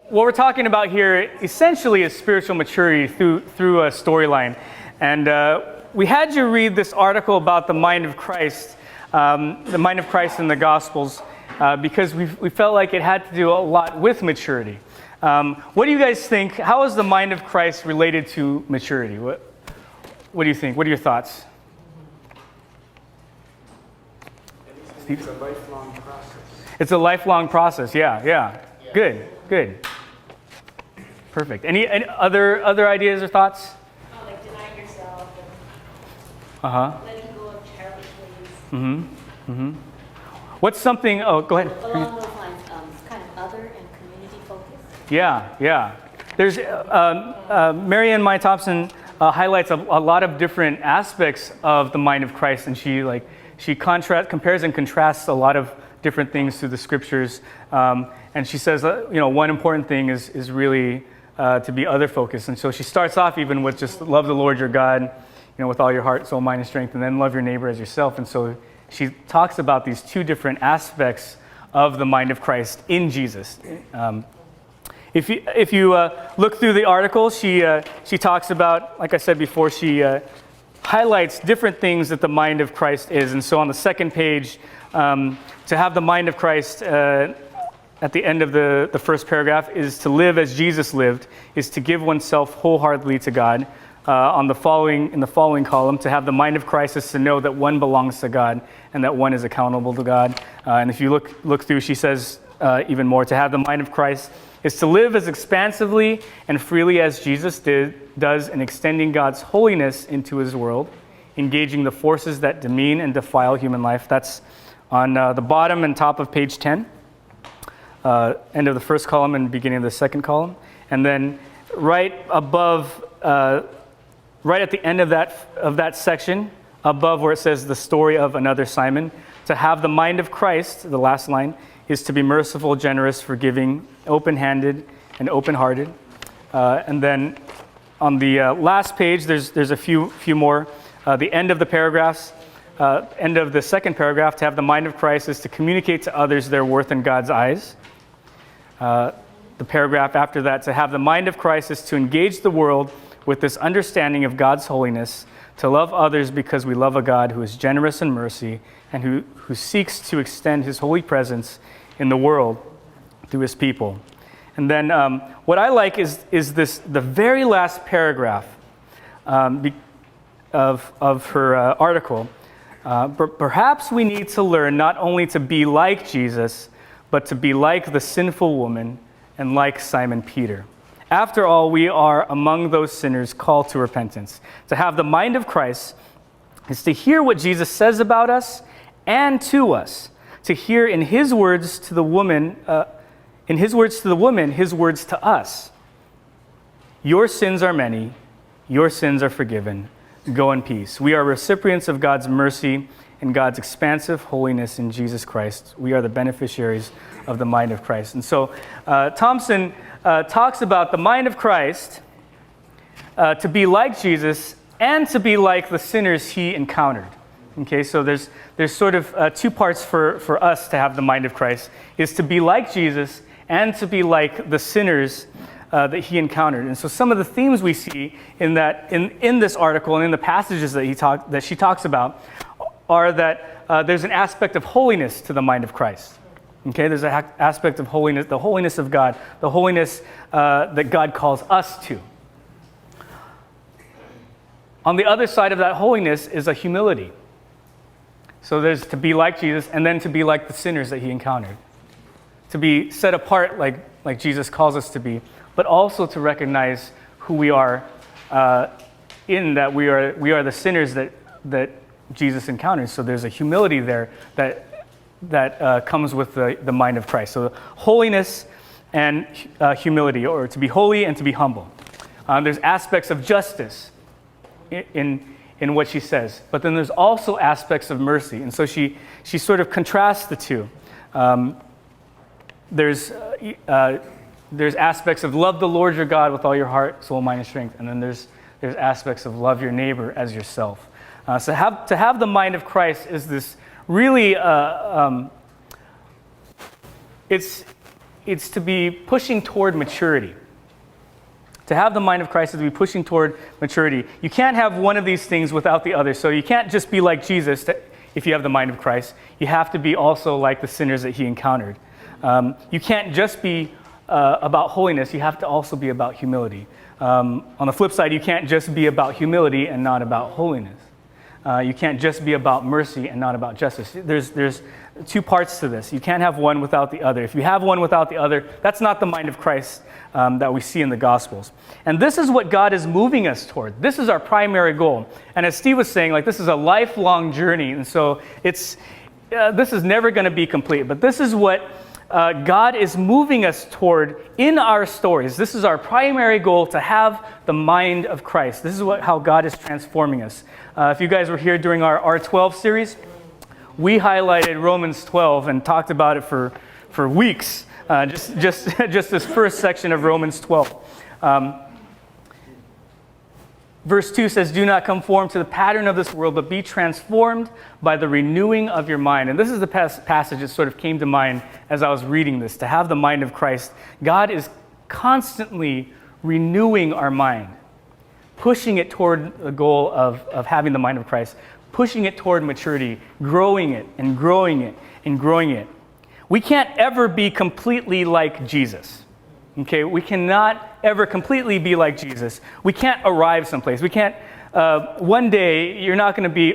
what we're talking about here essentially is spiritual maturity through a storyline. And we had you read this article about the mind of Christ in the Gospels, because we felt like it had to do a lot with maturity. What do you guys think? How is the mind of Christ related to maturity? What do you think? What are your thoughts? It's a lifelong process. It's a lifelong process. Yeah. Good. Perfect. Any other ideas or thoughts? Like denying yourself Uh-huh. and letting go of childish ways. What's something? Oh, go ahead. Along those lines, kind of other and community focused. Yeah. There's Mary Ann Mai Thompson highlights a lot of different aspects of the mind of Christ, and she compares and contrasts a lot of different things through the scriptures, and she says one important thing is really to be other focused. And so she starts off even with just love the Lord your God, with all your heart, soul, mind, and strength, and then love your neighbor as yourself. And so she talks about these two different aspects of the mind of Christ in Jesus. If you look through the article, she talks about, like I said before, she highlights different things that the mind of Christ is. And so on the second page, to have the mind of Christ at the end of the first paragraph is to live as Jesus lived, is to give oneself wholeheartedly to God. In the following column, to have the mind of Christ is to know that one belongs to God and that one is accountable to God. And if you look through, she says even more, to have the mind of Christ is to live as expansively and freely as Jesus does in extending God's holiness into his world, engaging the forces that demean and defile human life. That's on the bottom and top of page 10, end of the first column and beginning of the second column. And then right above, right at the end of that section, above where it says the story of another Simon, to have the mind of Christ, the last line, is to be merciful, generous, forgiving, open-handed, and open-hearted. And then on the last page, there's a few more. The end of the paragraphs, end of the second paragraph, to have the mind of Christ is to communicate to others their worth in God's eyes. The paragraph after that, to have the mind of Christ is to engage the world with this understanding of God's holiness, to love others because we love a God who is generous in mercy and who seeks to extend his holy presence in the world through his people. And then what I like is the very last paragraph of her article. Perhaps we need to learn not only to be like Jesus, but to be like the sinful woman and like Simon Peter. After all, we are among those sinners called to repentance. To have the mind of Christ is to hear what Jesus says about us and to us. To hear in his words to the woman, his words to us. Your sins are many, your sins are forgiven. Go in peace. We are recipients of God's mercy and God's expansive holiness in Jesus Christ. We are the beneficiaries of the mind of Christ. And so Thompson talks about the mind of Christ to be like Jesus and to be like the sinners he encountered. Okay, so there's sort of two parts for us to have the mind of Christ, is to be like Jesus and to be like the sinners that he encountered. And so some of the themes we see in this article and in the passages that she talks about are that there's an aspect of holiness to the mind of Christ. Okay, there's an aspect of holiness, the holiness of God, the holiness that God calls us to. On the other side of that holiness is a humility. So there's to be like Jesus and then to be like the sinners that he encountered. To be set apart like Jesus calls us to be, but also to recognize who we are in that we are the sinners that Jesus encounters. So there's a humility there that comes with the mind of Christ. So holiness and humility, or to be holy and to be humble. There's aspects of justice in what she says, but then there's also aspects of mercy. And so she sort of contrasts the two. There's aspects of love the Lord your God with all your heart, soul, mind, and strength, and then there's aspects of love your neighbor as yourself. So to have the mind of Christ is this really, it's it's to be pushing toward maturity. To have the mind of Christ is to be pushing toward maturity. You can't have one of these things without the other. So you can't just be like Jesus if you have the mind of Christ. You have to be also like the sinners that he encountered. You can't just be about holiness. You have to also be about humility. On the flip side, you can't just be about humility and not about holiness. You can't just be about mercy and not about justice. There's two parts to this. You can't have one without the other. If you have one without the other, that's not the mind of Christ that we see in the Gospels. And this is what God is moving us toward. This is our primary goal. And as Steve was saying, like, this is a lifelong journey. And so this is never going to be complete. But this is what God is moving us toward in our stories. This is our primary goal, to have the mind of Christ. This is how God is transforming us. If you guys were here during our R12 series, we highlighted Romans 12 and talked about it for weeks. Just this first section of Romans 12. Verse 2 says, "Do not conform to the pattern of this world, but be transformed by the renewing of your mind." And this is the passage that sort of came to mind as I was reading this. To have the mind of Christ, God is constantly renewing our mind, pushing it toward the goal of having the mind of Christ, pushing it toward maturity, growing it and growing it and growing it. We can't ever be completely like Jesus. Okay, we cannot ever completely be like Jesus. We can't arrive someplace. We can't, one day, you're not going to be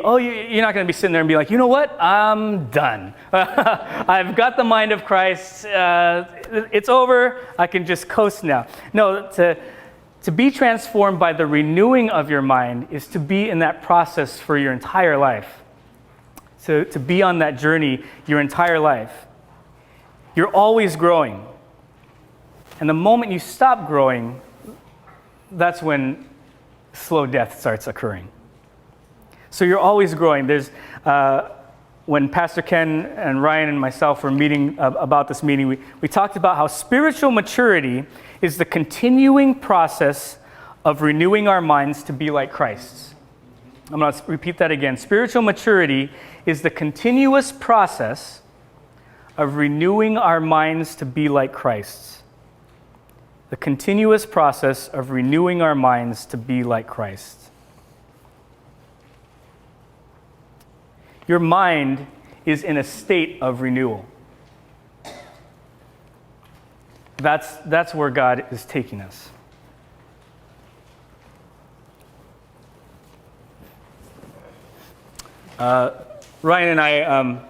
sitting there and be like, you know what, I'm done. I've got the mind of Christ. It's over. I can just coast now. No, to be transformed by the renewing of your mind is to be in that process for your entire life. To be on that journey your entire life. You're always growing. And the moment you stop growing, that's when slow death starts occurring. So you're always growing. There's when Pastor Ken and Ryan and myself were meeting about this meeting, we talked about how spiritual maturity is the continuing process of renewing our minds to be like Christ's. I'm going to repeat that again. Spiritual maturity is the continuous process of renewing our minds to be like Christ's. The continuous process of renewing our minds to be like Christ. Your mind is in a state of renewal. That's where God is taking us. Ryan and I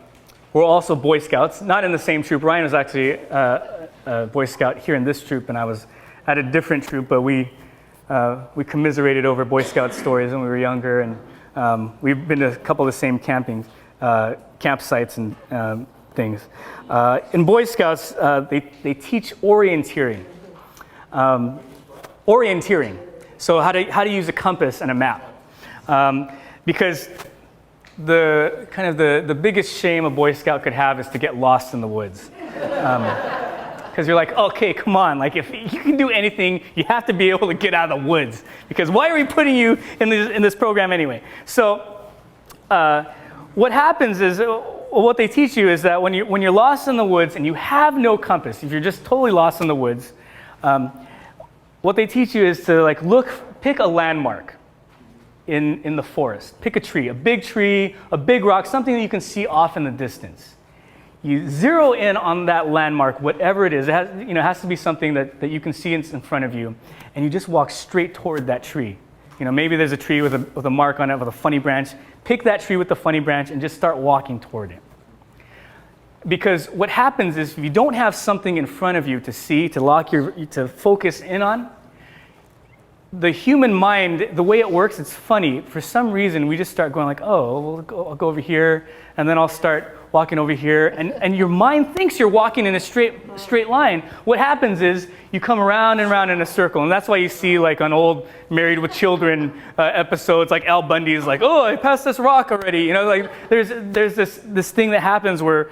were also Boy Scouts, not in the same troop. Ryan was actually a Boy Scout here in this troop, and I was at a different troop, but we commiserated over Boy Scout stories when we were younger, and we've been to a couple of the same campsites and things. In Boy Scouts, they teach orienteering. Orienteering, so how to use a compass and a map, because the biggest shame a Boy Scout could have is to get lost in the woods. Because you're like, okay, come on. Like, if you can do anything, you have to be able to get out of the woods. Because why are we putting you in this program anyway? So what happens is, what they teach you is that when you're lost in the woods and you have no compass, if you're just totally lost in the woods, what they teach you is to pick a landmark in the forest. Pick a tree, a big rock, something that you can see off in the distance. You zero in on that landmark, whatever it is. It has to be something that you can see in front of you, and you just walk straight toward that tree. Maybe there's a tree with a mark on it with a funny branch. Pick that tree with the funny branch and just start walking toward it. Because what happens is, if you don't have something in front of you to see, to focus in on, the human mind, the way it works, it's funny. For some reason, we just start going like, oh, I'll go over here, and then I'll start walking over here, and your mind thinks you're walking in a straight line. What happens is you come around and around in a circle, and that's why you see like on old Married with Children episodes, like Al Bundy is like, oh, I passed this rock already. There's this thing that happens where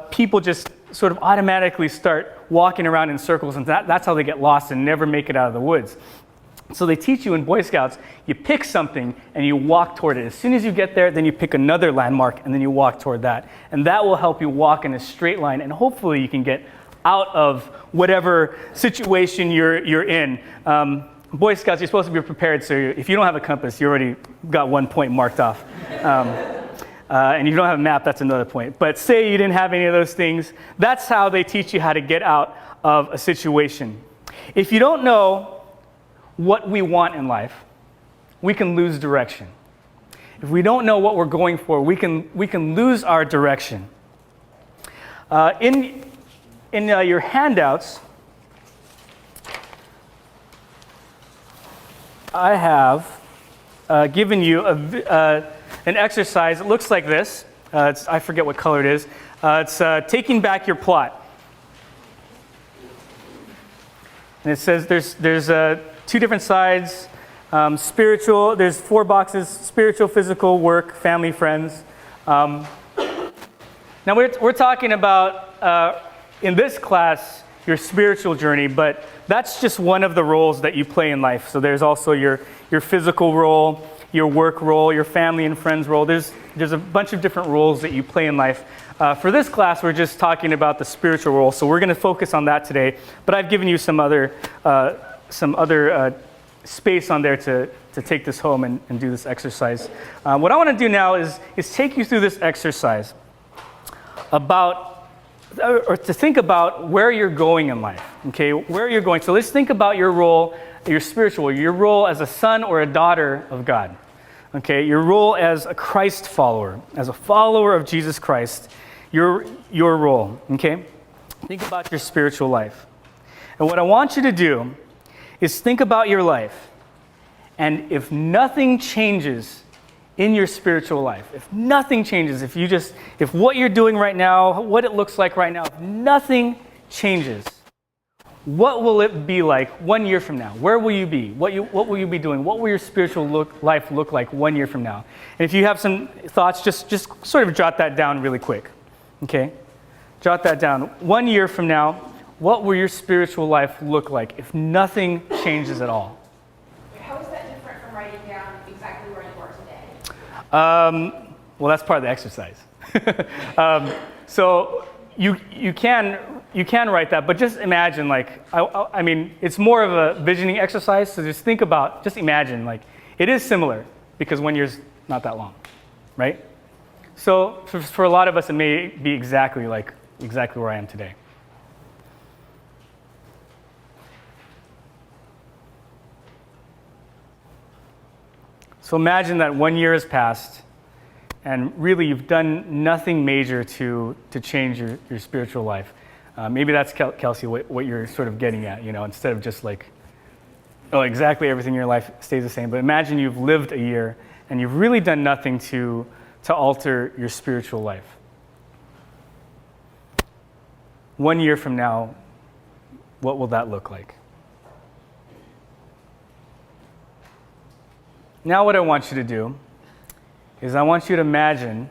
people just sort of automatically start walking around in circles, and that's how they get lost and never make it out of the woods. So they teach you in Boy Scouts, you pick something and you walk toward it. As soon as you get there, then you pick another landmark and then you walk toward that. And that will help you walk in a straight line, and hopefully you can get out of whatever situation you're in. Boy Scouts, you're supposed to be prepared, so if you don't have a compass, you already got 1 point marked off. And if you don't have a map, that's another point. But say you didn't have any of those things, that's how they teach you how to get out of a situation. If you don't know what we want in life, we can lose direction. If we don't know what we're going for, we can lose our direction. In your handouts, I have given you an exercise. It looks like this. I forget what color it is. It's taking back your plot. And it says there's 2 different sides. Spiritual, there's 4 boxes: spiritual, physical, work, family, friends. Now we're talking about, in this class, your spiritual journey, but that's just one of the roles that you play in life. So there's also your physical role, your work role, your family and friends role. There's a bunch of different roles that you play in life. For this class, we're just talking about the spiritual role, so we're going to focus on that today. But I've given you some other space on there to take this home and do this exercise. What I want to do now is take you through this exercise or to think about where you're going in life, okay? Where you're going. So let's think about your role, your spiritual, your role as a son or a daughter of God, okay? Your role as a Christ follower, as a follower of Jesus Christ, your role, okay? Think about your spiritual life. And what I want you to do is think about your life, and if nothing changes in your spiritual life, if nothing changes, if what you're doing right now, what it looks like right now, if nothing changes, what will it be like 1 year from now? Where will you be? What will you be doing? What will your spiritual life look like 1 year from now? And if you have some thoughts, just sort of jot that down really quick, okay? Jot that down. 1 year from now, what will your spiritual life look like if nothing changes at all? How is that different from writing down exactly where you are today? Well, that's part of the exercise. So you can write that, but just imagine, like, I mean, it's more of a visioning exercise. So just imagine, like, it is similar because 1 year's not that long, right? So for a lot of us, it may be exactly where I am today. So imagine that 1 year has passed, and really you've done nothing major to change your spiritual life. Maybe that's, Kelsey, what you're sort of getting at, instead of just like, oh, exactly everything in your life stays the same. But imagine you've lived a year, and you've really done nothing to alter your spiritual life. 1 year from now, what will that look like? Now what I want you to do is I want you to imagine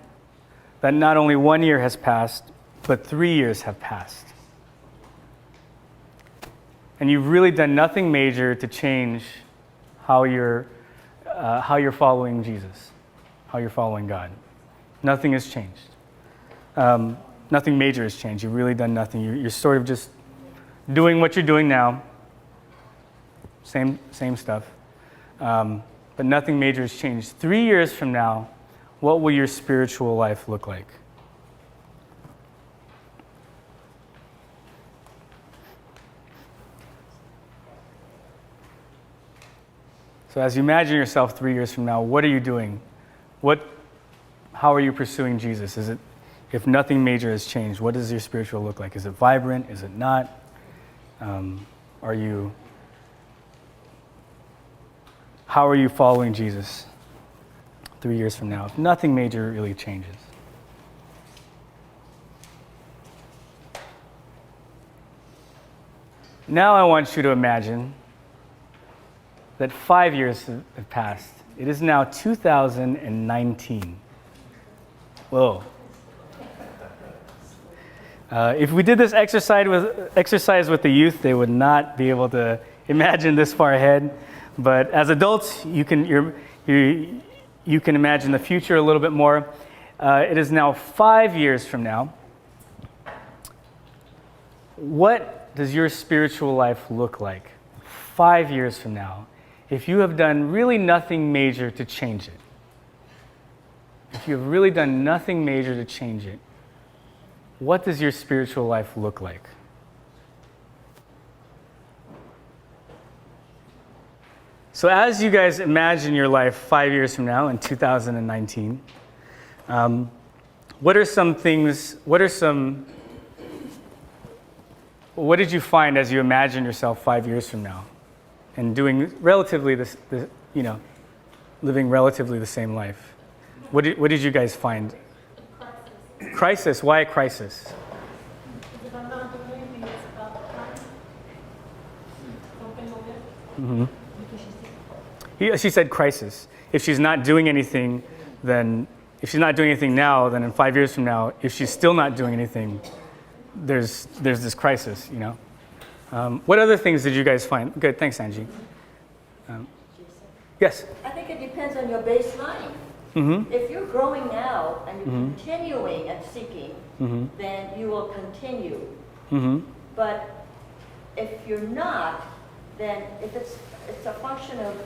that not only 1 year has passed, but 3 years have passed. And you've really done nothing major to change how you're following Jesus, how you're following God. Nothing has changed. Nothing major has changed. You've really done nothing. You're sort of just doing what you're doing now. Same stuff. But nothing major has changed. 3 years from now, what will your spiritual life look like? So as you imagine yourself 3 years from now, what are you doing? How are you pursuing Jesus? If nothing major has changed, what does your spiritual look like? Is it vibrant? Is it not? How are you following Jesus 3 years from now, if nothing major really changes? Now I want you to imagine that 5 years have passed. It is now 2019. Whoa. If we did this exercise with the youth, they would not be able to imagine this far ahead. But as adults, you can imagine the future a little bit more. It is now 5 years from now. what does your spiritual life look like 5 years from now if you have done really nothing major to change it? If you have really done nothing major to change it, what does your spiritual life look like? So as you guys imagine your life 5 years from now in 2019, what did you find as you imagine yourself 5 years from now and doing relatively living relatively the same life? What did you guys find? Crisis. Why a crisis? If I'm not doing anything, it's about the time. Something like that. Mm-hmm. She said crisis. If she's not doing anything, if she's not doing anything now, then in 5 years from now, if she's still not doing anything, there's this crisis, you know. What other things did you guys find? Good, thanks, Angie. Yes? I think it depends on your baseline. Mm-hmm. If you're growing now and you're continuing and seeking, then you will continue. Mm-hmm. But if you're not, then if it's a function of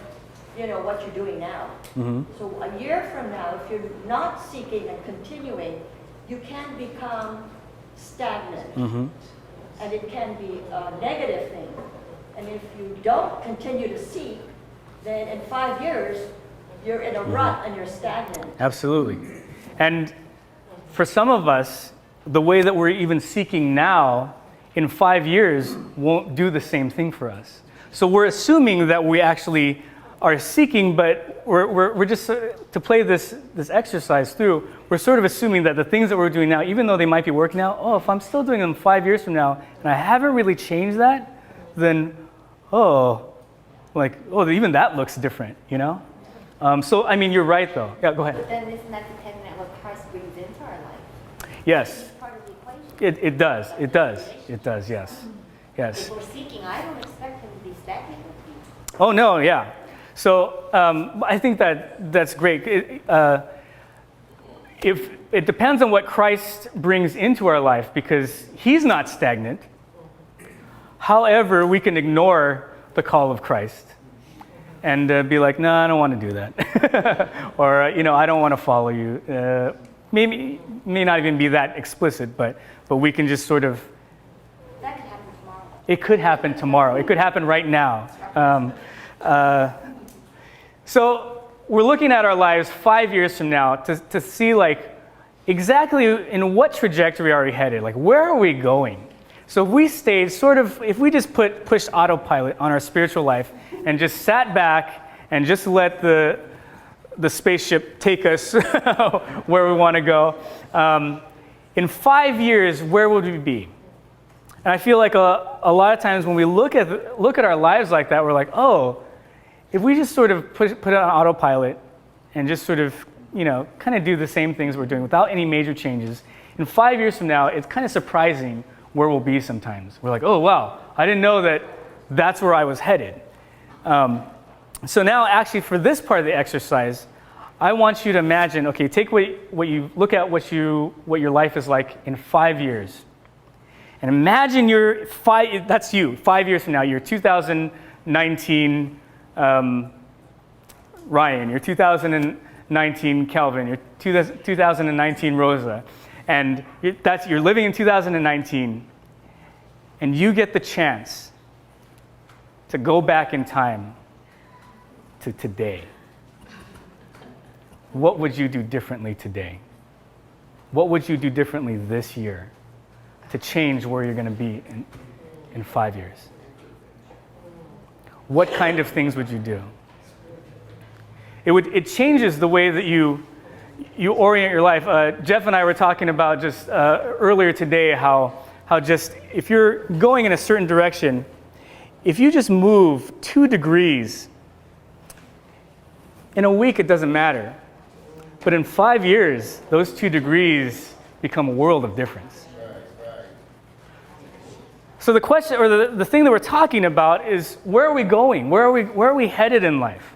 what you're doing now. Mm-hmm. So a year from now, if you're not seeking and continuing, you can become stagnant. Mm-hmm. And it can be a negative thing. And if you don't continue to seek, then in 5 years, you're in a rut and you're stagnant. Absolutely. And for some of us, the way that we're even seeking now, in 5 years, won't do the same thing for us. So we're assuming that we actually are seeking, but we're just, to play this exercise through, we're sort of assuming that the things that we're doing now, even though they might be working now, if I'm still doing them 5 years from now, and I haven't really changed that, then, even that looks different, you know? So, I mean, you're right, though. Yeah, go ahead. But then isn't that dependent on what Christ brings into our life? Yes, It's part of the equation. it does, yes. Yes. If we're seeking, I don't expect him to be stagnant with you. Oh, no, yeah. So I think that's great. If it depends on what Christ brings into our life, because he's not stagnant. However, we can ignore the call of Christ and be like, no, I don't want to do that. Or, I don't want to follow you. May not even be that explicit, but we can just sort of. That could happen tomorrow. It could happen tomorrow. It could happen right now. So we're looking at our lives 5 years from now to see exactly in what trajectory are we headed? Where are we going? So if we stayed if we just pushed autopilot on our spiritual life and just sat back and just let the spaceship take us where we want to go, in 5 years, where would we be? And I feel like a lot of times when we look at our lives like that, we're like, if we just sort of put it on autopilot and just sort of, kind of do the same things we're doing without any major changes, in 5 years from now, it's kind of surprising where we'll be sometimes. We're like, oh, wow, I didn't know that that's where I was headed. So now, actually, for this part of the exercise, I want you to imagine, okay, take look at what your life is like in 5 years. And imagine that's you, 5 years from now, you're 2019 Ryan, you're 2019 Kelvin, you're 2019 Rosa, and you're living in 2019, and you get the chance to go back in time to today. What would you do differently today? What would you do differently this year to change where you're going to be in 5 years? What kind of things would you do? It changes the way that you orient your life. Jeff and I were talking about just earlier today how just if you're going in a certain direction, if you just move 2 degrees, in a week it doesn't matter. But in 5 years, those 2 degrees become a world of difference. So the question, or the thing that we're talking about is, where are we going? Where are we headed in life?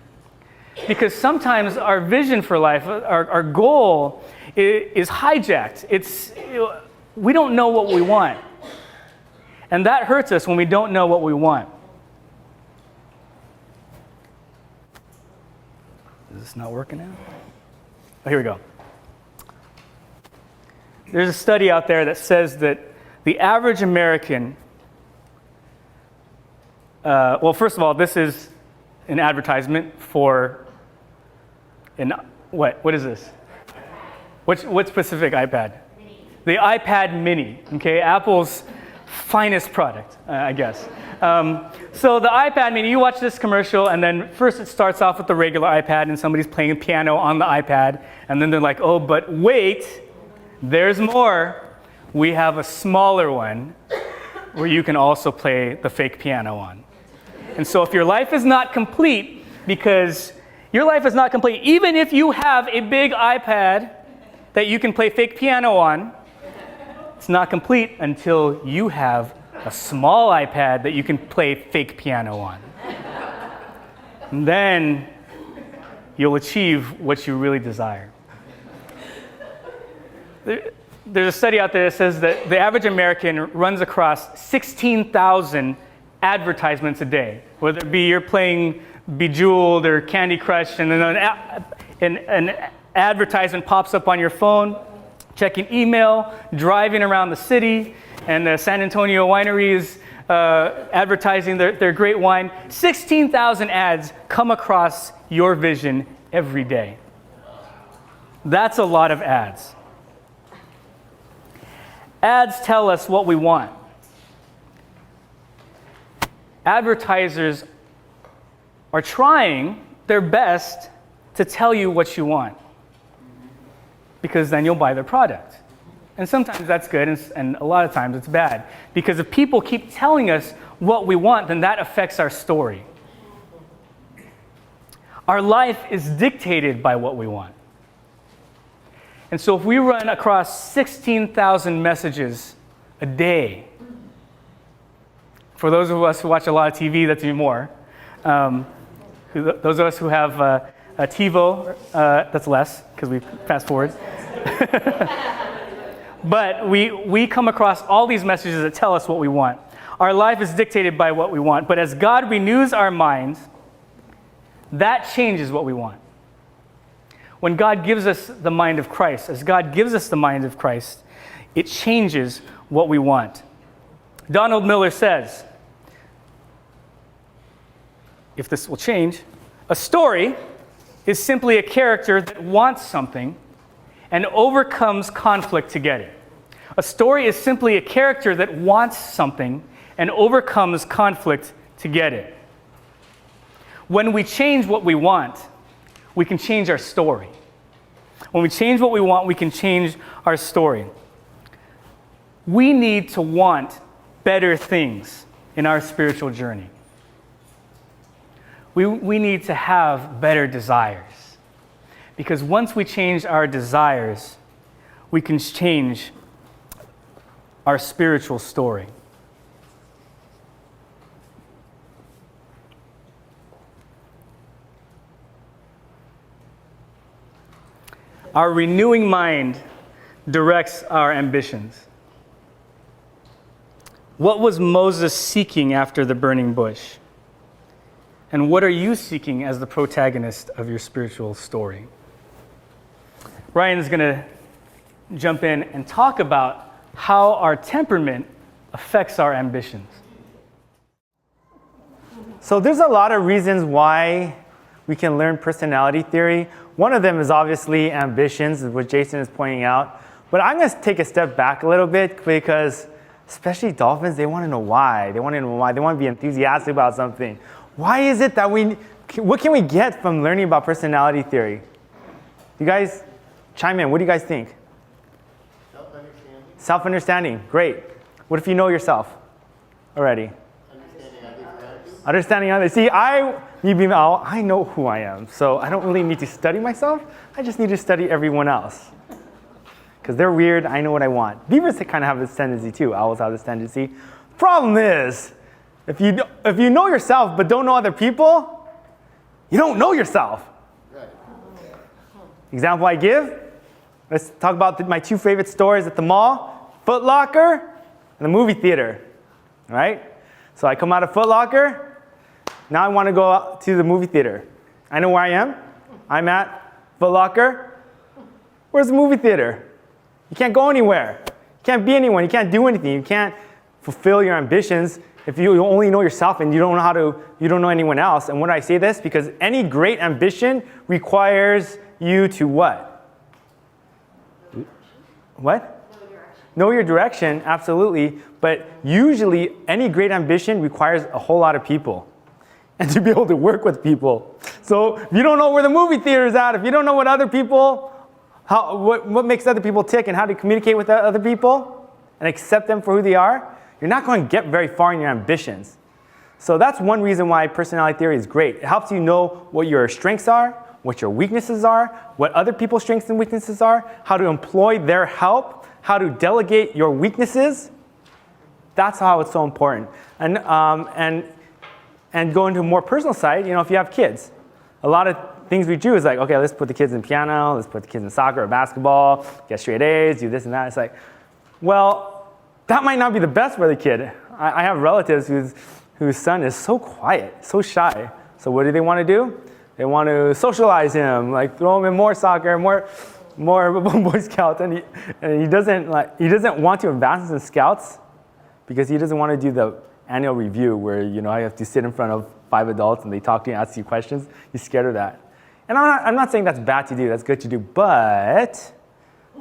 Because sometimes our vision for life, our goal is hijacked. We don't know what we want. And that hurts us when we don't know what we want. Is this not working now? Oh, here we go. There's a study out there that says that the average American, well, first of all, this is an advertisement for what is this? What specific iPad? The iPad Mini, okay, Apple's finest product, I guess. So the iPad Mini, you watch this commercial, and then first it starts off with the regular iPad, and somebody's playing a piano on the iPad, and then they're like, oh, but wait, there's more. We have a smaller one where you can also play the fake piano on. And so if your life is not complete, because your life is not complete, even if you have a big iPad that you can play fake piano on, it's not complete until you have a small iPad that you can play fake piano on. And then you'll achieve what you really desire. There's a study out there that says that the average American runs across 16,000 advertisements a day, whether it be you're playing Bejeweled or Candy Crush, and then an advertisement pops up on your phone, checking email, driving around the city, and the San Antonio wineries advertising their great wine. 16,000 ads come across your vision every day. That's a lot of ads. Ads tell us what we want. Advertisers are trying their best to tell you what you want, because then you'll buy their product. And sometimes that's good, and a lot of times it's bad. Because if people keep telling us what we want, then that affects our story. Our life is dictated by what we want. And so if we run across 16,000 messages a day, for those of us who watch a lot of TV, that's even more. Those of us who have a TiVo, that's less, because we fast forward. But we come across all these messages that tell us what we want. Our life is dictated by what we want. But as God renews our minds, that changes what we want. When God gives us the mind of Christ, as God gives us the mind of Christ, it changes what we want. Donald Miller says, if this will change, a story is simply a character that wants something and overcomes conflict to get it. A story is simply a character that wants something and overcomes conflict to get it. When we change what we want, we can change our story. When we change what we want, we can change our story. We need to want better things in our spiritual journey. We need to have better desires. Because once we change our desires, we can change our spiritual story. Our renewing mind directs our ambitions. What was Moses seeking after the burning bush? And what are you seeking as the protagonist of your spiritual story? Ryan's going to jump in and talk about how our temperament affects our ambitions. So there's a lot of reasons why we can learn personality theory. One of them is obviously ambitions, which Jason is pointing out. But I'm going to take a step back a little bit, because especially dolphins, they want to know why. They want to know why. They want to be enthusiastic about something. Why is it that what can we get from learning about personality theory? You guys chime in. What do you guys think? Self-understanding. Self-understanding. Great. What if you know yourself already? Understanding others. See, I know who I am, so I don't really need to study myself. I just need to study everyone else. Because they're weird, I know what I want. Beavers kind of have this tendency too. Owls have this tendency. Problem is, if you know yourself but don't know other people, you don't know yourself. Right. Example I give, let's talk about my two favorite stores at the mall, Foot Locker and the movie theater. right? So I come out of Foot Locker. Now I want to go out to the movie theater. I know where I am. I'm at Foot Locker. Where's the movie theater? You can't go anywhere. You can't be anyone. You can't do anything. You can't fulfill your ambitions if you only know yourself and you don't know anyone else. And when I say this, because any great ambition requires you to what? What? Know your direction, absolutely. But usually, any great ambition requires a whole lot of people and to be able to work with people. So if you don't know where the movie theater is at, if you don't know what other people, what makes other people tick and how to communicate with other people and accept them for who they are, you're not going to get very far in your ambitions. So that's one reason why personality theory is great. It helps you know what your strengths are, what your weaknesses are, what other people's strengths and weaknesses are, how to employ their help, how to delegate your weaknesses. That's how it's so important. And go into a more personal side, if you have kids, a lot of things we do is like, okay, let's put the kids in piano, let's put the kids in soccer or basketball, get straight A's, do this and that. It's like, well, that might not be the best for the kid. I have relatives whose son is so quiet, so shy. So what do they want to do? They want to socialize him, like throw him in more soccer, more Boy Scouts, and he doesn't want to advance in Scouts because he doesn't want to do the annual review where I have to sit in front of 5 adults and they talk to you and ask you questions. He's scared of that. And I'm not saying that's bad to do, that's good to do, but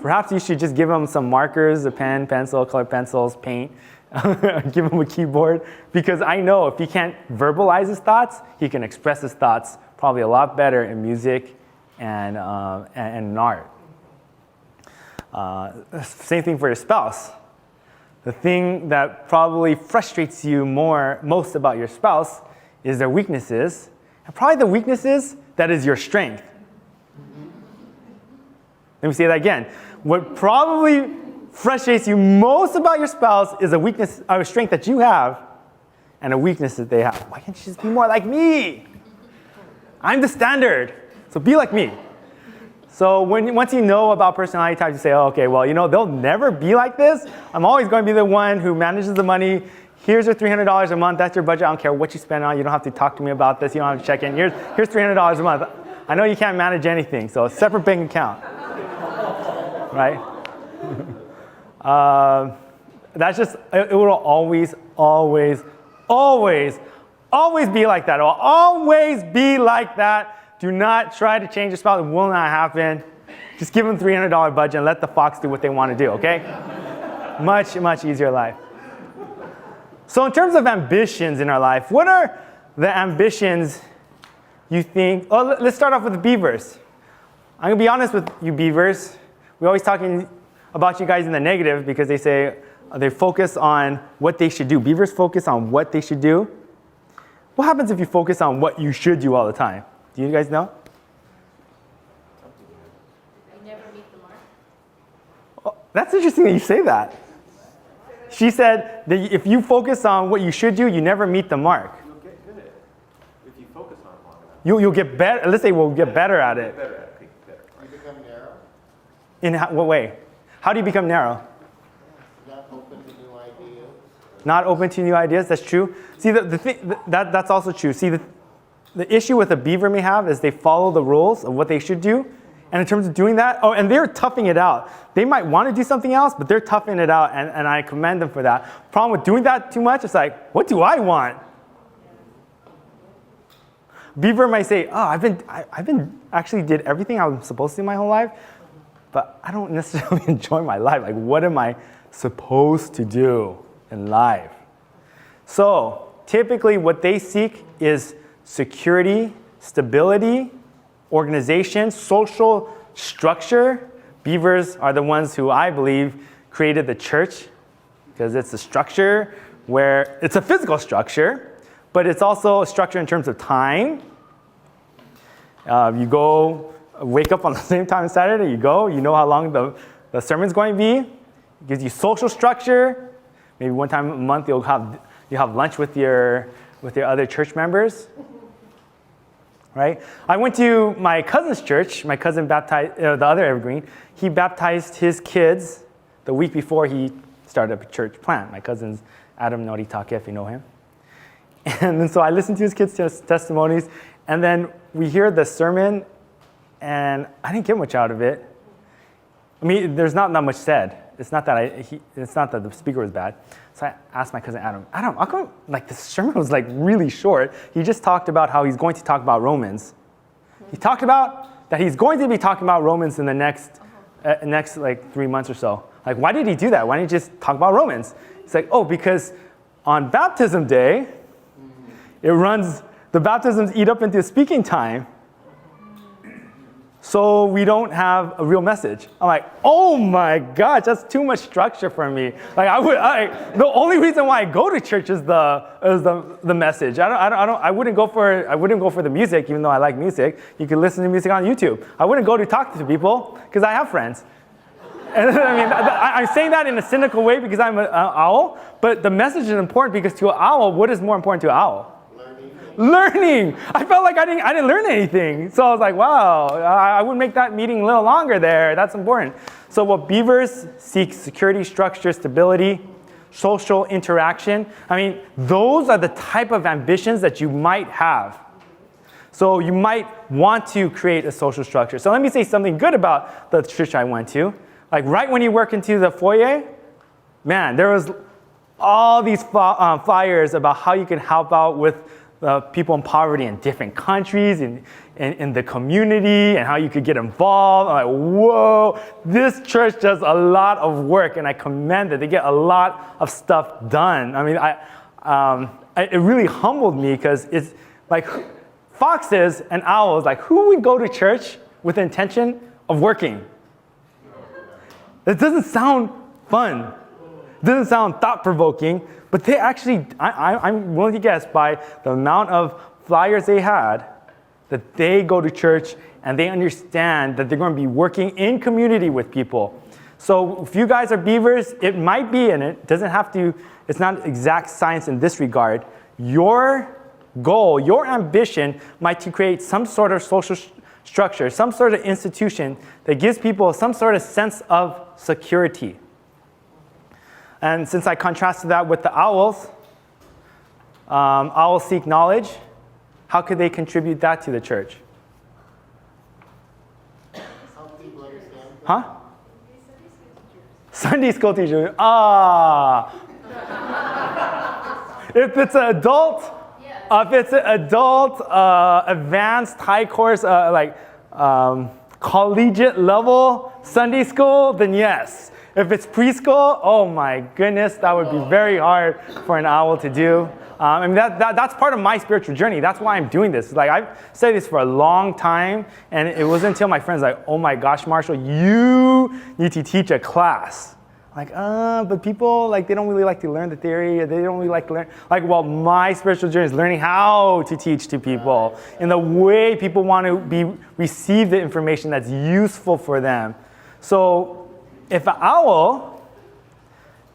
perhaps you should just give him some markers, a pen, pencil, colored pencils, paint, give him a keyboard, because I know if he can't verbalize his thoughts, he can express his thoughts probably a lot better in music and in art. Same thing for your spouse. The thing that probably frustrates you most about your spouse is their weaknesses, and probably the weaknesses that is your strength. Let me say that again. What probably frustrates you most about your spouse is a weakness or a strength that you have and a weakness that they have. Why can't you just be more like me? I'm the standard, so be like me. So once you know about personality types, you say, oh, okay, well, they'll never be like this. I'm always going to be the one who manages the money. Here's your $300 a month. That's your budget. I don't care what you spend on. You don't have to talk to me about this. You don't have to check in. Here's $300 a month. I know you can't manage anything, so a separate bank account. Right? That's just, it will always be like that. It will always be like that. Do not try to change your spouse. It will not happen. Just give them $300 budget and let the fox do what they want to do, okay? Much, much easier life. So in terms of ambitions in our life, what are the ambitions you think? Oh, let's start off with the beavers. I'm going to be honest with you beavers. We're always talking about you guys in the negative because they say they focus on what they should do. Beavers focus on what they should do. What happens if you focus on what you should do all the time? Do you guys know? You never meet the mark. Oh, that's interesting that you say that. She said that if you focus on what you should do, you never meet the mark. You'll get good at it if you focus on it long enough. You'll get better. Let's say we'll get better at it. You become narrow, In what way? How do you become narrow? not open to new ideas. Not open to new ideas. That's true. See, the thing that's also true. See, the issue with a beaver may have is they follow the rules of what they should do. And in terms of doing that, and they're toughing it out. They might want to do something else, but they're toughing it out, and I commend them for that. Problem with doing that too much, it's like, what do I want? Beaver might say, oh, I've been actually did everything I was supposed to my whole life, but I don't necessarily enjoy my life. Like, what am I supposed to do in life? So typically what they seek is security, stability, organization, social structure. Beavers are the ones who I believe created the church because it's a structure where it's a physical structure, but it's also a structure in terms of time. You go wake up on the same time Saturday, you know how long the sermon's going to be. It gives you social structure. Maybe one time a month you'll have lunch with your other church members. Right? I went to my cousin's church. My cousin baptized, the other Evergreen, he baptized his kids the week before he started a church plant. My cousin's Adam Noritake, if you know him. And then so I listened to his kids' testimonies, and then we hear the sermon, and I didn't get much out of it. I mean, there's not much said. It's not that the speaker was bad. So I asked my cousin Adam, how come like the sermon was like really short? He just talked about how he's going to talk about Romans. He talked about that he's going to be talking about Romans in the next like 3 months or so. Like, why did he do that? Why didn't he just talk about Romans? It's like, oh, because on baptism day, the baptisms eat up into speaking time. So we don't have a real message. I'm like, oh my gosh, that's too much structure for me. Like the only reason why I go to church is the message. I wouldn't go for the music, even though I like music. You can listen to music on YouTube. I wouldn't go to talk to people because I have friends. And I mean, I'm saying that in a cynical way because I'm an owl, but the message is important because to an owl, what is more important to an owl? Learning. I felt like I didn't learn anything. So I was like, wow, I would make that meeting a little longer there. That's important. So what beavers seek security, structure, stability, social interaction. I mean, those are the type of ambitions that you might have. So you might want to create a social structure. So let me say something good about the church I went to. Like right when you work into the foyer, man, there was all these flyers about how you can help out with people in poverty in different countries, in the community, and how you could get involved. I'm like, whoa, this church does a lot of work, and I commend it. They get a lot of stuff done. I mean, it really humbled me because it's like foxes and owls, like who would go to church with the intention of working? It doesn't sound fun. It doesn't sound thought-provoking, but they actually, I'm willing to guess by the amount of flyers they had, that they go to church and they understand that they're going to be working in community with people. So if you guys are beavers, it might be, and it doesn't have to, it's not exact science in this regard. Your goal, your ambition might to create some sort of social structure, some sort of institution that gives people some sort of sense of security. And since I contrasted that with the owls, owls seek knowledge. How could they contribute that to the church? Help people understand. Huh? Sunday school teacher. If it's an adult, advanced, high course, collegiate level Sunday school, then yes. If it's preschool, oh my goodness, that would be very hard for an owl to do. I mean, that's part of my spiritual journey. That's why I'm doing this. Like, I've studied this for a long time, and it wasn't until my friends like, oh my gosh, Marshall, you need to teach a class. Like, but people, like, they don't really like to learn the theory. They don't really like to learn. Like, well, my spiritual journey is learning how to teach to people in the way people want to receive the information that's useful for them. So if an owl,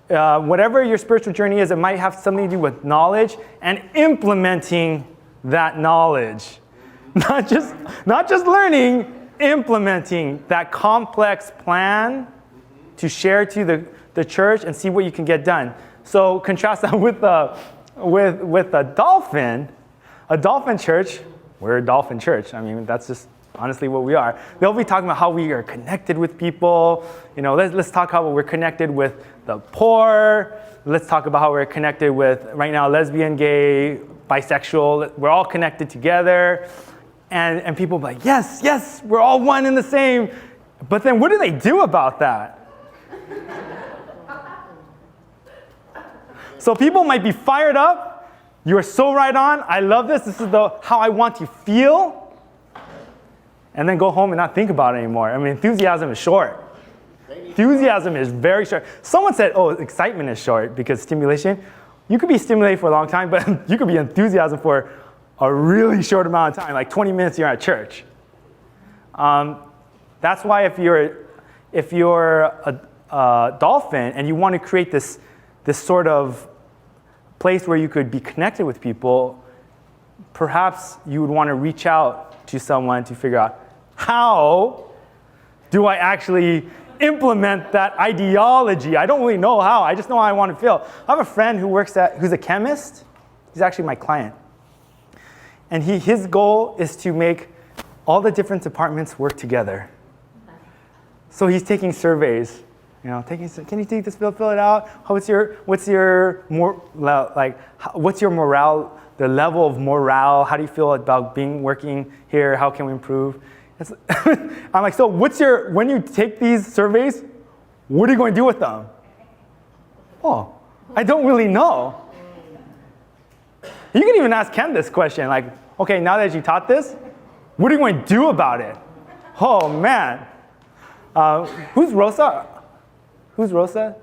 whatever your spiritual journey is, it might have something to do with knowledge and implementing that knowledge. Not just learning, implementing that complex plan to share to the church and see what you can get done. So contrast that with a dolphin. A dolphin church, we're a dolphin church. I mean, that's just honestly what we are. They'll be talking about how we are connected with people. You know, let's talk how we're connected with the poor. Let's talk about how we're connected with, right now, lesbian, gay, bisexual. We're all connected together. And people will be like, yes, we're all one and the same. But then what do they do about that? So people might be fired up. You are so right on. I love this. This is how I want to feel. And then go home and not think about it anymore. I mean, enthusiasm is short. Enthusiasm is very short. Someone said, oh, excitement is short because stimulation. You could be stimulated for a long time, but you could be enthusiasm for a really short amount of time, like 20 minutes you're at church. That's why if you're a dolphin and you want to create this sort of place where you could be connected with people, perhaps you would want to reach out to someone to figure out how do I actually implement that ideology. I don't really know how. I just know how I want to feel. I have a friend who's a chemist. He's actually my client. And his goal is to make all the different departments work together. So he's taking surveys. Can you take this, fill it out? What's your morale, the level of morale? How do you feel about working here? How can we improve? I'm like, so when you take these surveys, what are you going to do with them? Oh, I don't really know. You can even ask Ken this question, like, okay, now that you taught this, what are you going to do about it? Oh, man. Who's Rosa? Who's Rosa?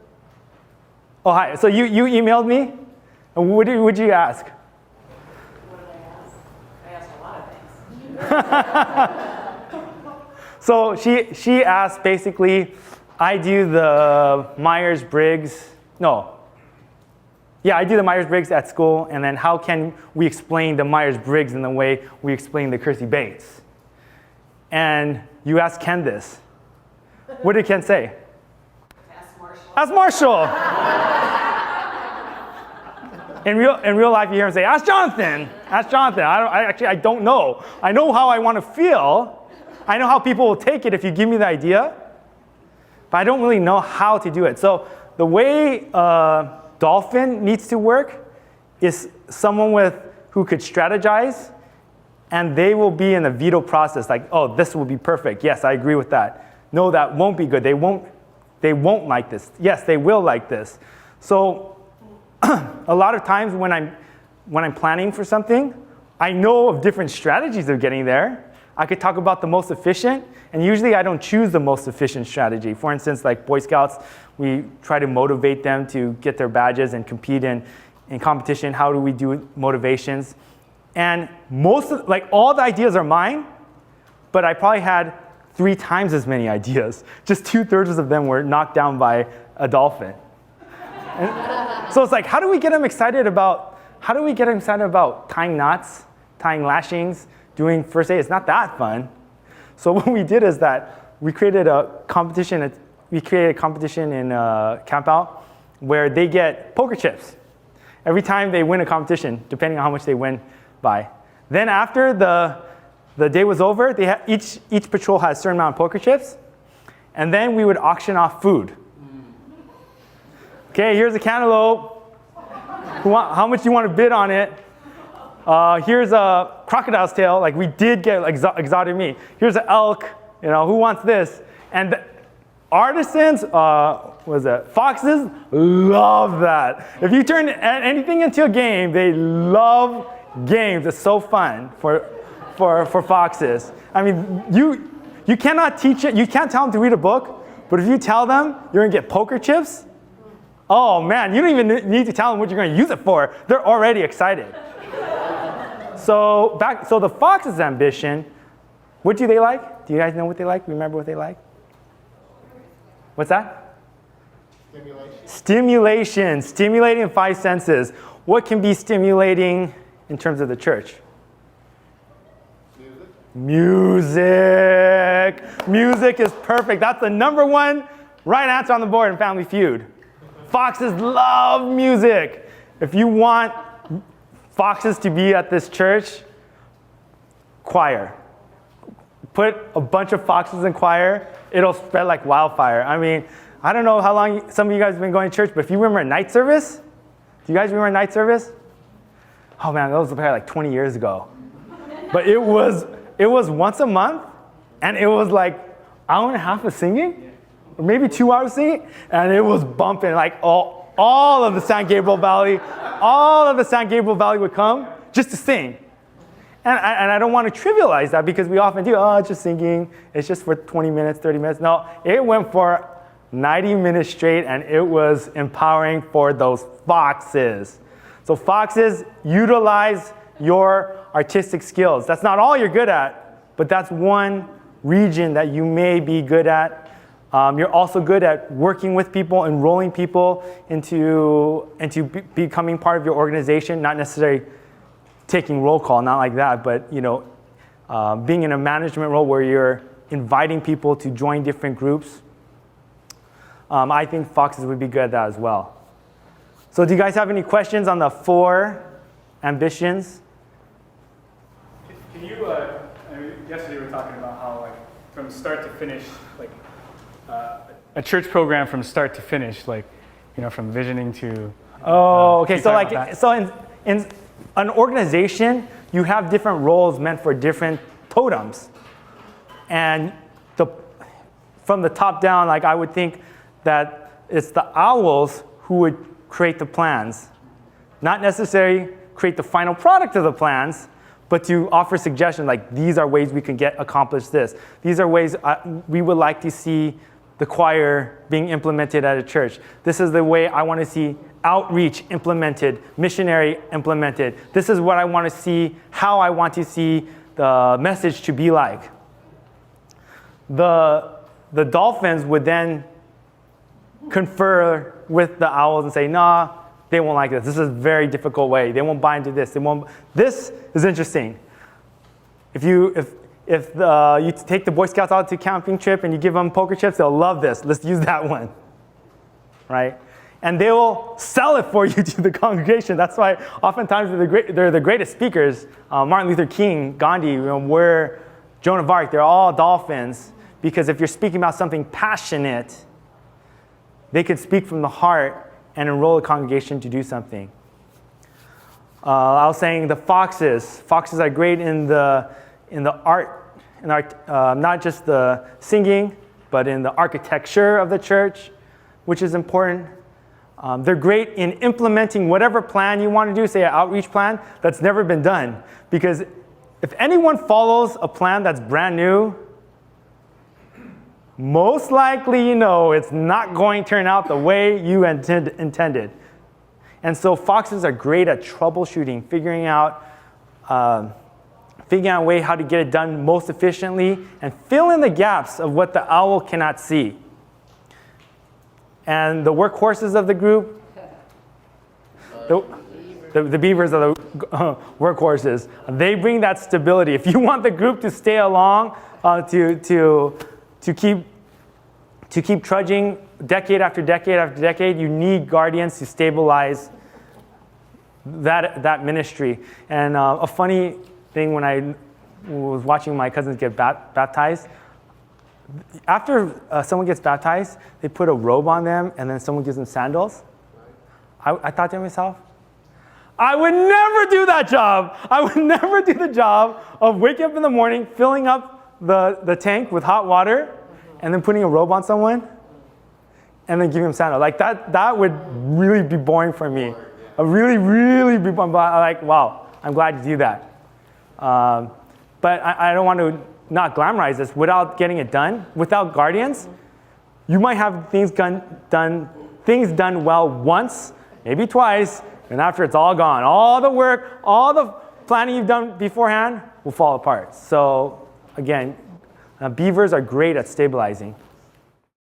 Oh, hi. So you emailed me? And what did you ask? What did I ask? I asked a lot of things. So she asked basically, I do the Myers-Briggs, I do the Myers-Briggs at school, and then how can we explain the Myers-Briggs in the way we explain the Kersey Bates? And you asked Ken this. What did Ken say? Ask Marshall. In real life, you hear him say, ask Jonathan. Ask Jonathan. I don't know. I know how I want to feel. I know how people will take it if you give me the idea. But I don't really know how to do it. So the way Dolphin needs to work is someone who could strategize, and they will be in the veto process. Like, oh, this will be perfect. Yes, I agree with that. No, that won't be good. They won't like this. Yes, they will like this. So a lot of times when I'm planning for something, I know of different strategies of getting there. I could talk about the most efficient, and usually I don't choose the most efficient strategy. For instance, like Boy Scouts, we try to motivate them to get their badges and compete in competition. How do we do motivations? And all the ideas are mine, but I probably had 3 times as many ideas. Just 2/3 of them were knocked down by a dolphin. And so it's like, how do we get them excited about tying knots, tying lashings, doing first aid? It's not that fun. So what we did is that we created a competition in Camp Out where they get poker chips every time they win a competition, depending on how much they win by. Then after the day was over, each patrol had a certain amount of poker chips, and then we would auction off food. Okay, here's a cantaloupe. How much do you want to bid on it? Here's a crocodile's tail. Like, we did get exotic meat. Here's an elk. Who wants this? And the artisans, foxes, love that. If you turn anything into a game, they love games. It's so fun for foxes. I mean, you cannot teach it. You can't tell them to read a book, but if you tell them you're going to get poker chips, oh man, you don't even need to tell them what you're going to use it for. They're already excited. So the fox's ambition, what do they like? Do you guys know what they like? Remember what they like? What's that? Stimulation. Stimulating 5 senses. What can be stimulating in terms of the church? Music. Music is perfect. That's the #1 right answer on the board in Family Feud. Foxes love music. If you want foxes to be at this church, choir. Put a bunch of foxes in choir, it'll spread like wildfire. I mean, I don't know how long some of you guys have been going to church, but if you remember night service, do you guys remember night service? Oh man, that was probably like 20 years ago. But it was once a month, and it was like an hour and a half of singing, or maybe 2 hours singing, and it was bumping. Like all of the San Gabriel Valley would come just to sing. And I don't want to trivialize that, because we often do, it's just singing, it's just for 20 minutes, 30 minutes. No, it went for 90 minutes straight, and it was empowering for those foxes. So foxes, utilize your artistic skills. That's not all you're good at, but that's one region that you may be good at. You're also good at working with people, enrolling people into becoming part of your organization, not necessarily taking roll call, not like that, but being in a management role where you're inviting people to join different groups. I think foxes would be good at that as well. So do you guys have any questions on the 4 ambitions? Can you, I mean, yesterday we were talking about how, like, from start to finish, like, a church program from start to finish, like, you know, from visioning to. Oh, okay. can you So talk about like, that? so in an organization, you have different roles meant for different totems. And from the top down, like I would think that it's the owls who would create the plans. Not necessarily create the final product of the plans, but to offer suggestions like these are ways we can accomplish this. These are ways we would like to see the choir being implemented at a church. This is the way I want to see outreach implemented, missionary implemented. This is what I want to see, how I want to see the message to be like. The dolphins would then confer with the owls and say, nah, they won't like this. This is a very difficult way. They won't buy into this. This is interesting. If you take the Boy Scouts out to a camping trip and you give them poker chips, they'll love this. Let's use that one, right? And they will sell it for you to the congregation. That's why oftentimes they're the greatest speakers. Martin Luther King, Gandhi, we're Joan of Arc. They're all dolphins because if you're speaking about something passionate, they could speak from the heart and enroll a congregation to do something. I was saying the foxes. Foxes are great in the art, not just the singing, but in the architecture of the church, which is important. They're great in implementing whatever plan you want to do, say an outreach plan that's never been done. Because if anyone follows a plan that's brand new, most likely you know it's not going to turn out the way you intended. And so foxes are great at troubleshooting, figuring out a way how to get it done most efficiently and fill in the gaps of what the owl cannot see. And the workhorses of the group, the beavers are the workhorses. They bring that stability. If you want the group to stay along, to keep trudging decade after decade after decade, you need guardians to stabilize that ministry. And a funny thing when I was watching my cousins get baptized, after someone gets baptized, they put a robe on them and then someone gives them sandals. I thought to myself, I would never do that job. I would never do the job of waking up in the morning, filling up the tank with hot water, and then putting a robe on someone, and then giving them sandals. Like that would really be boring for me. Really, really be boring. Like, wow, I'm glad to do that. But I don't want to not glamorize this. Without getting it done, without guardians, you might have things done well once, maybe twice, and after it's all gone. All the work, all the planning you've done beforehand will fall apart. So again, beavers are great at stabilizing.